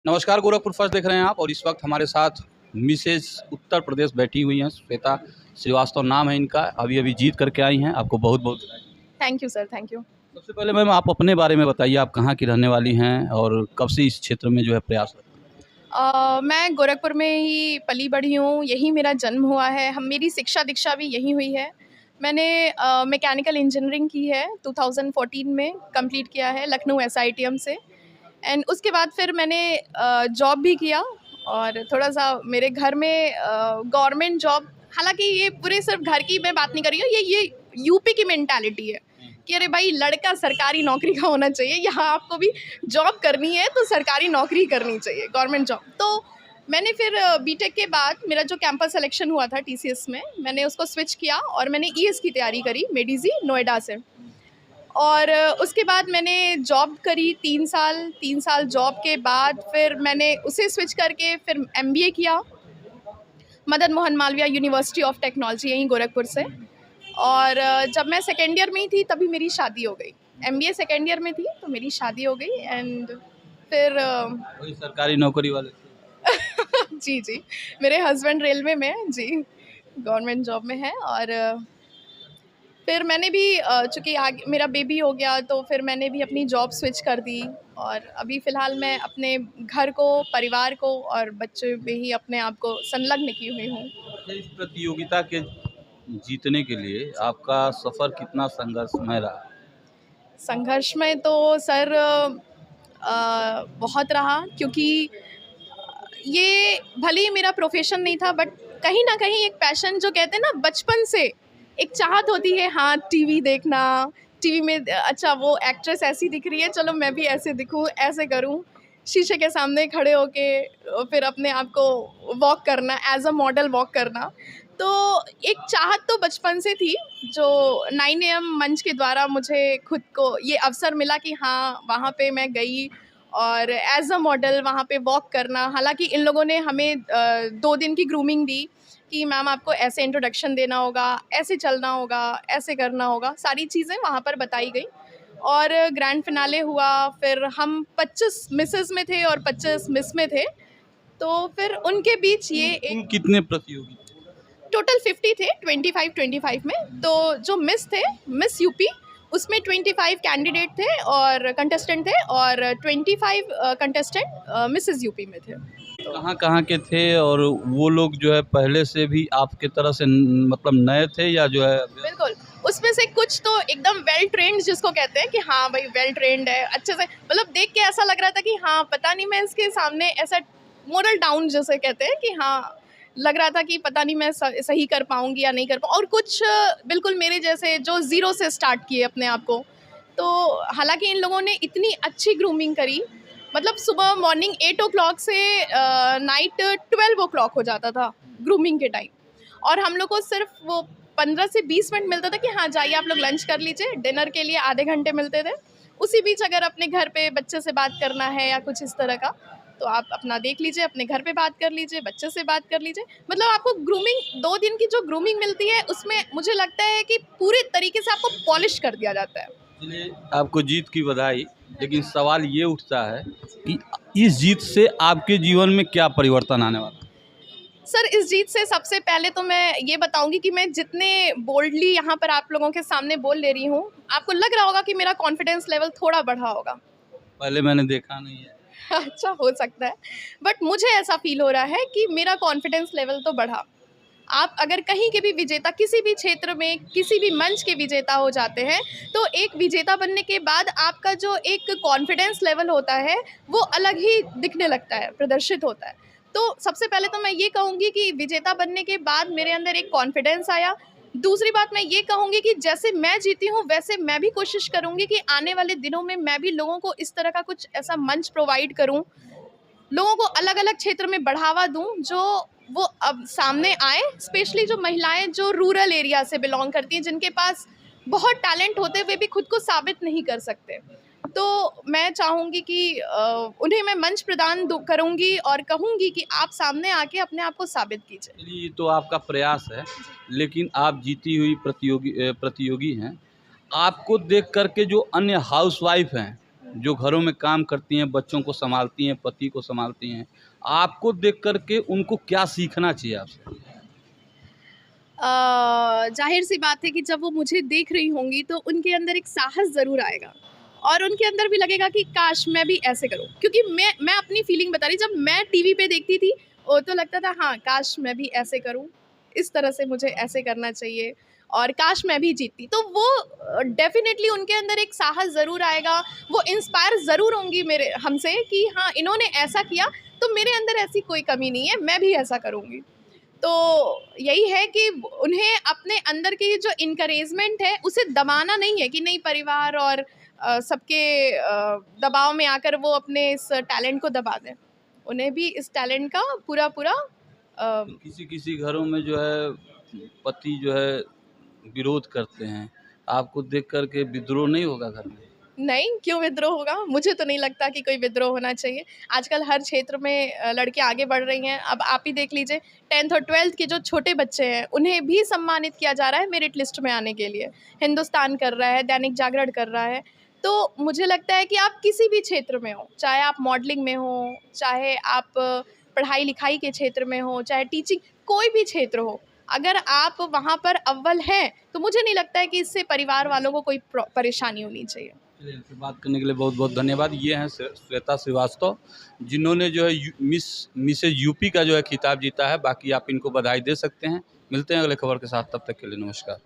नमस्कार, गोरखपुर फर्स्ट देख रहे हैं आप और इस वक्त हमारे साथ मिसेज उत्तर प्रदेश बैठी हुई हैं। श्वेता श्रीवास्तव नाम है इनका। अभी जीत करके आई हैं। आपको बहुत बहुत thank you sir, thank you. सबसे पहले मैम आप अपने बारे में बताइए, आप कहाँ की रहने वाली हैं और कब से इस क्षेत्र में जो है प्रयास करती हैं? मैं गोरखपुर में ही पली बढ़ी हूँ, यहीं मेरा जन्म हुआ है। मेरी शिक्षा दीक्षा भी यहीं हुई है। मैंने मैकेनिकल इंजीनियरिंग की है, 2014 में कंप्लीट किया है लखनऊ एसआईटीएम से। एंड उसके बाद फिर मैंने जॉब भी किया और थोड़ा-सा मेरे घर में गवर्नमेंट जॉब, हालाँकि ये पूरे सिर्फ घर की मैं बात नहीं कर रही हूँ, ये यूपी की मेंटालिटी है कि अरे भाई लड़का सरकारी नौकरी का होना चाहिए, यहाँ आपको भी जॉब करनी है तो सरकारी नौकरी करनी चाहिए, गवर्नमेंट जॉब। तो मैंने फिर बीटेक के बाद मेरा जो कैंपस सिलेक्शन हुआ था टीसीएस में, मैंने उसको स्विच किया और मैंने ईएस की तैयारी करी मेडिजी नोएडा से। और उसके बाद मैंने जॉब करी 3 साल जॉब के बाद फिर मैंने उसे स्विच करके फिर एमबीए किया Madan Mohan Malviya university of technology यहीं गोरखपुर से। और जब मैं सेकेंड ईयर में ही थी तभी मेरी शादी हो गई। एमबीए सेकेंड ईयर में थी तो मेरी शादी हो गई एंड फिर वही सरकारी नौकरी वाले जी, जी। मेरे हस्बैंड रेलवे में हैं जी, गवर्नमेंट जॉब में हैं। और फिर मैंने भी चूँकि आगे मेरा बेबी हो गया तो फिर मैंने भी अपनी जॉब स्विच कर दी और अभी फ़िलहाल मैं अपने घर को, परिवार को और बच्चे में ही अपने आप को संलग्न की हुई हूँ। अच्छा, इस प्रतियोगिता के जीतने के लिए आपका सफ़र कितना संघर्षमय रहा? संघर्षमय तो सर बहुत रहा, क्योंकि ये भले ही मेरा प्रोफ़ेशन नहीं था बट कहीं न कहीं एक पैशन, जो कहते हैं ना बचपन से एक चाहत होती है, हाँ, टीवी देखना, टीवी में अच्छा वो एक्ट्रेस ऐसी दिख रही है, चलो मैं भी ऐसे दिखूँ, ऐसे करूँ। शीशे के सामने खड़े होके फिर अपने आप को वॉक करना, एज़ अ मॉडल वॉक करना। तो एक चाहत तो बचपन से थी, जो 9 एएम मंच के द्वारा मुझे खुद को ये अवसर मिला कि हाँ, वहाँ पे मैं गई और एज़ अ मॉडल वहाँ पे वॉक करना। हालाँकि इन लोगों ने हमें 2 दिन की ग्रूमिंग दी कि मैम आपको ऐसे इंट्रोडक्शन देना होगा, ऐसे चलना होगा, ऐसे करना होगा, सारी चीज़ें वहाँ पर बताई गई। और ग्रैंड फिनाले हुआ, फिर हम 25 मिसेज़ में थे और 25 मिस में थे। तो फिर उनके बीच ये कुल एक कितने प्रतियोगी थे? टोटल 50 थे, 25-25 में। तो जो मिस थे, मिस यूपी, उसमें 25 कैंडिडेट थे और कंटेस्टेंट थे और 25 कंटेस्टेंट मिसेस यूपी में थे। तो कहाँ-कहाँ के थे और वो लोग जो है पहले से भी आपके तरह से मतलब नए थे या जो है बिल्कुल, उसमें से कुछ तो एकदम वेल ट्रेन्ड जिसको कहते हैं कि हाँ भाई वेल ट्रेन्ड है, अच्छे से, मतलब देख के ऐसा लग रहा था कि हाँ, पता नहीं मैं इसके सामने ऐसा मोरल डाउन जिसे कहते हैं कि हाँ, लग रहा था कि पता नहीं मैं सही कर पाऊँगी या नहीं कर पाऊँ। और कुछ बिल्कुल मेरे जैसे जो ज़ीरो से स्टार्ट किए अपने आप को। तो हालाँकि इन लोगों ने इतनी अच्छी ग्रूमिंग करी, मतलब सुबह मॉर्निंग 8 ओ क्लॉक से नाइट 12 ओ क्लॉक हो जाता था ग्रूमिंग के टाइम। और हम लोग को सिर्फ वो 15 से 20 मिनट मिलता था कि हाँ, जाइए आप लोग लंच कर लीजिए, डिनर के लिए आधे घंटे मिलते थे। उसी बीच अगर अपने घर पे बच्चे से बात करना है या कुछ इस तरह का, तो आप अपना देख लीजिए, अपने घर पे बात कर लीजिए, बच्चे से बात कर लीजिए। मतलब आपको ग्रूमिंग 2 दिन की जो ग्रूमिंग मिलती है, उसमें मुझे लगता है कि पूरे तरीके से आपको पॉलिश कर दिया जाता है। चलिए आपको जीत की बधाई। लेकिन सवाल ये उठता है कि इस जीत से आपके जीवन में क्या परिवर्तन आने वाला है? सर, इस जीत से सबसे पहले तो मैं ये बताऊँगी कि मैं जितने बोल्डली यहाँ पर आप लोगों के सामने बोल ले रही हूँ, आपको लग रहा होगा कि मेरा कॉन्फिडेंस लेवल थोड़ा बढ़ा होगा। पहले मैंने देखा नहीं है। अच्छा, हो सकता है, बट मुझे ऐसा फ़ील हो रहा है कि मेरा कॉन्फिडेंस लेवल तो बढ़ा। आप अगर कहीं के भी विजेता, किसी भी क्षेत्र में, किसी भी मंच के विजेता हो जाते हैं, तो एक विजेता बनने के बाद आपका जो एक कॉन्फिडेंस लेवल होता है, वो अलग ही दिखने लगता है, प्रदर्शित होता है। तो सबसे पहले तो मैं ये कहूँगी कि विजेता बनने के बाद मेरे अंदर एक कॉन्फिडेंस आया। दूसरी बात मैं ये कहूँगी कि जैसे मैं जीती हूँ, वैसे मैं भी कोशिश करूँगी कि आने वाले दिनों में मैं भी लोगों को इस तरह का कुछ ऐसा मंच प्रोवाइड करूँ, लोगों को अलग-अलग क्षेत्र में बढ़ावा दूँ, जो वो अब सामने आएँ, स्पेशली जो महिलाएँ जो रूरल एरिया से बिलॉन्ग करती हैं, जिनके पास बहुत टैलेंट होते हुए भी खुद को साबित नहीं कर सकते। तो मैं चाहूँगी कि उन्हें मैं मंच प्रदान करूँगी और कहूँगी कि आप सामने आके अपने आप को साबित कीजिए। चलिए ये तो आपका प्रयास है, लेकिन आप जीती हुई प्रतियोगी हैं। आपको देख कर के जो अन्य हाउसवाइफ हैं, जो घरों में काम करती हैं, बच्चों को संभालती हैं, पति को संभालती हैं, आपको देख कर के उनको क्या सीखना चाहिए आपसे? ज़ाहिर सी बात है कि जब वो मुझे देख रही होंगी तो उनके अंदर एक साहस ज़रूर आएगा और उनके अंदर भी लगेगा कि काश मैं भी ऐसे करूं, क्योंकि मैं अपनी फीलिंग बता रही, जब मैं टीवी पे देखती थी वो तो लगता था हाँ काश मैं भी ऐसे करूं, इस तरह से मुझे ऐसे करना चाहिए और काश मैं भी जीतती, तो वो डेफिनेटली उनके अंदर एक साहस ज़रूर आएगा। वो इंस्पायर ज़रूर होंगी मेरे हमसे कि हाँ इन्होंने ऐसा किया तो मेरे अंदर ऐसी कोई कमी नहीं है, मैं भी ऐसा करूँगी। तो यही है कि उन्हें अपने अंदर की जो इनकरेजमेंट है उसे दबाना नहीं है कि नहीं, परिवार और सबके दबाव में आकर वो अपने इस टैलेंट को दबा दें। उन्हें भी इस टैलेंट का पूरा पूरा किसी-किसी घरों में जो है पति जो है विरोध करते हैं, आपको देख कर के विद्रोह नहीं होगा घर में? नहीं, क्यों विद्रोह होगा? मुझे तो नहीं लगता कि कोई विद्रोह होना चाहिए। आजकल हर क्षेत्र में लड़कियाँ आगे बढ़ रही हैं। अब आप ही देख लीजिए 10th और 12th के जो छोटे बच्चे हैं, उन्हें भी सम्मानित किया जा रहा है मेरिट लिस्ट में आने के लिए। हिंदुस्तान कर रहा है, दैनिक जागरण कर रहा है। तो मुझे लगता है कि आप किसी भी क्षेत्र में हों, चाहे आप मॉडलिंग में हों, चाहे आप पढ़ाई-लिखाई के क्षेत्र में हों, चाहे टीचिंग, कोई भी क्षेत्र हो, अगर आप वहाँ पर अव्वल हैं, तो मुझे नहीं लगता है कि इससे परिवार वालों को कोई परेशानी होनी चाहिए। चलिए, इनसे बात करने के लिए बहुत-बहुत धन्यवाद। ये हैं श्वेता श्रीवास्तव, जिन्होंने जो है मिसेज़ यूपी का जो है खिताब जीता है। बाकी आप इनको बधाई दे सकते हैं। मिलते हैं अगले खबर के साथ, तब तक के लिए नमस्कार।